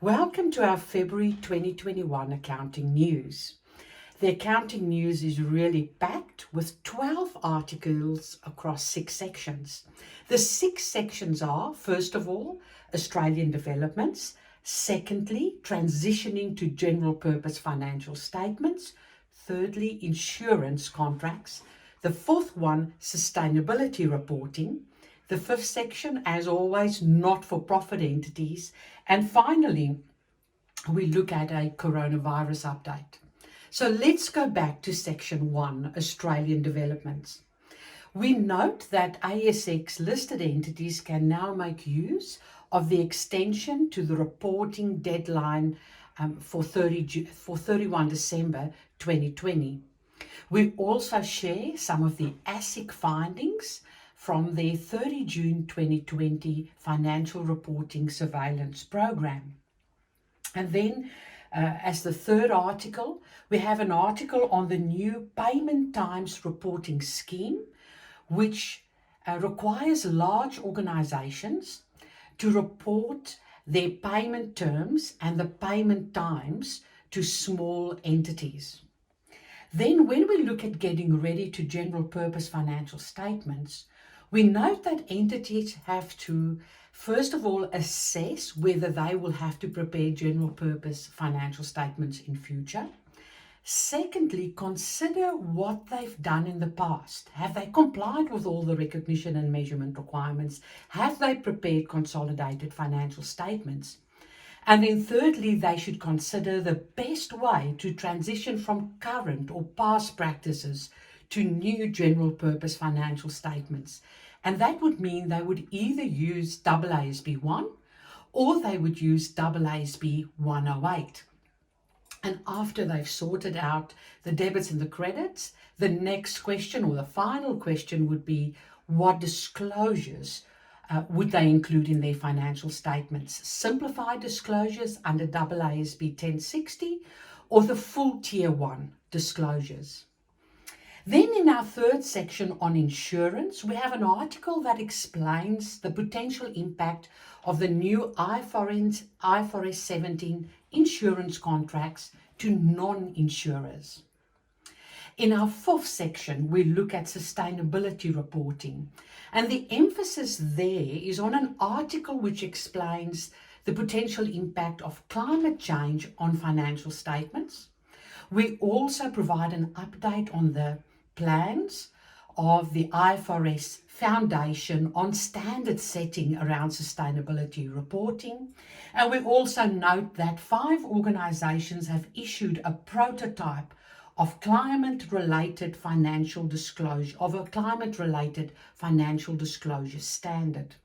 Welcome to our February 2021 accounting news. The accounting news is really packed with 12 articles across 6 sections. The 6 sections are, first of all, Australian developments, secondly, transitioning to general purpose financial statements, thirdly, insurance contracts, the fourth one, sustainability reporting, the fifth section, as always, not-for-profit entities, and finally, we look at a coronavirus update. So let's go back to section 1, Australian developments. We note that ASX listed entities can now make use of the extension to the reporting deadline for 31 December 2020. We also share some of the ASIC findings from their 30 June 2020 financial reporting surveillance program. And then as the third article, we have an article on the new payment times reporting scheme, which requires large organizations to report their payment terms and the payment times to small entities. Then when we look at getting ready to general purpose financial statements, we note that entities have to, first of all, assess whether they will have to prepare general purpose financial statements in future. Secondly, consider what they've done in the past. Have they complied with all the recognition and measurement requirements? Have they prepared consolidated financial statements? And then thirdly, they should consider the best way to transition from current or past practices to new general purpose financial statements. And that would mean they would either use AASB 1 or they would use AASB 108. And after they've sorted out the debits and the credits, the next question or the final question would be, what disclosures would they include in their financial statements? Simplified disclosures under AASB 1060 or the full Tier 1 disclosures? Then in our third section on insurance, we have an article that explains the potential impact of the new IFRS 17 insurance contracts to non-insurers. In our fourth section, we look at sustainability reporting, and the emphasis there is on an article which explains the potential impact of climate change on financial statements. We also provide an update on the plans of the IFRS Foundation on standard setting around sustainability reporting. And we also note that 5 organizations have issued a prototype of climate-related financial disclosure, of a climate-related financial disclosure standard.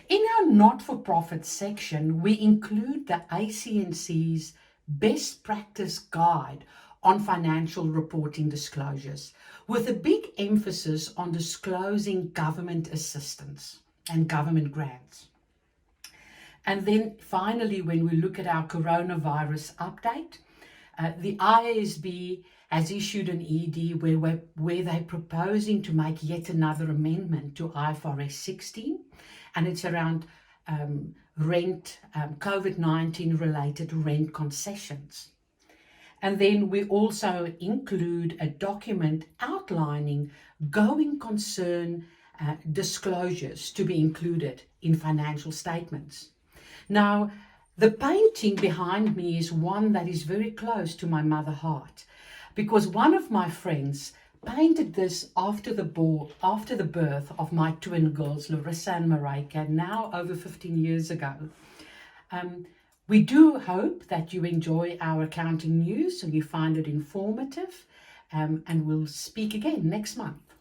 In our not-for-profit section, we include the ACNC's best practice guide on financial reporting disclosures, with a big emphasis on disclosing government assistance and government grants. And then finally, when we look at our coronavirus update, the IASB has issued an ED where they're proposing to make yet another amendment to IFRS 16, and it's around rent, COVID-19 related rent concessions. And then we also include a document outlining going concern disclosures to be included in financial statements. Now, the painting behind me is one that is very close to my mother heart, because one of my friends painted this after the birth of my twin girls, Larissa and Marika, now over 15 years ago. We do hope that you enjoy our accounting news and you find it informative, and we'll speak again next month.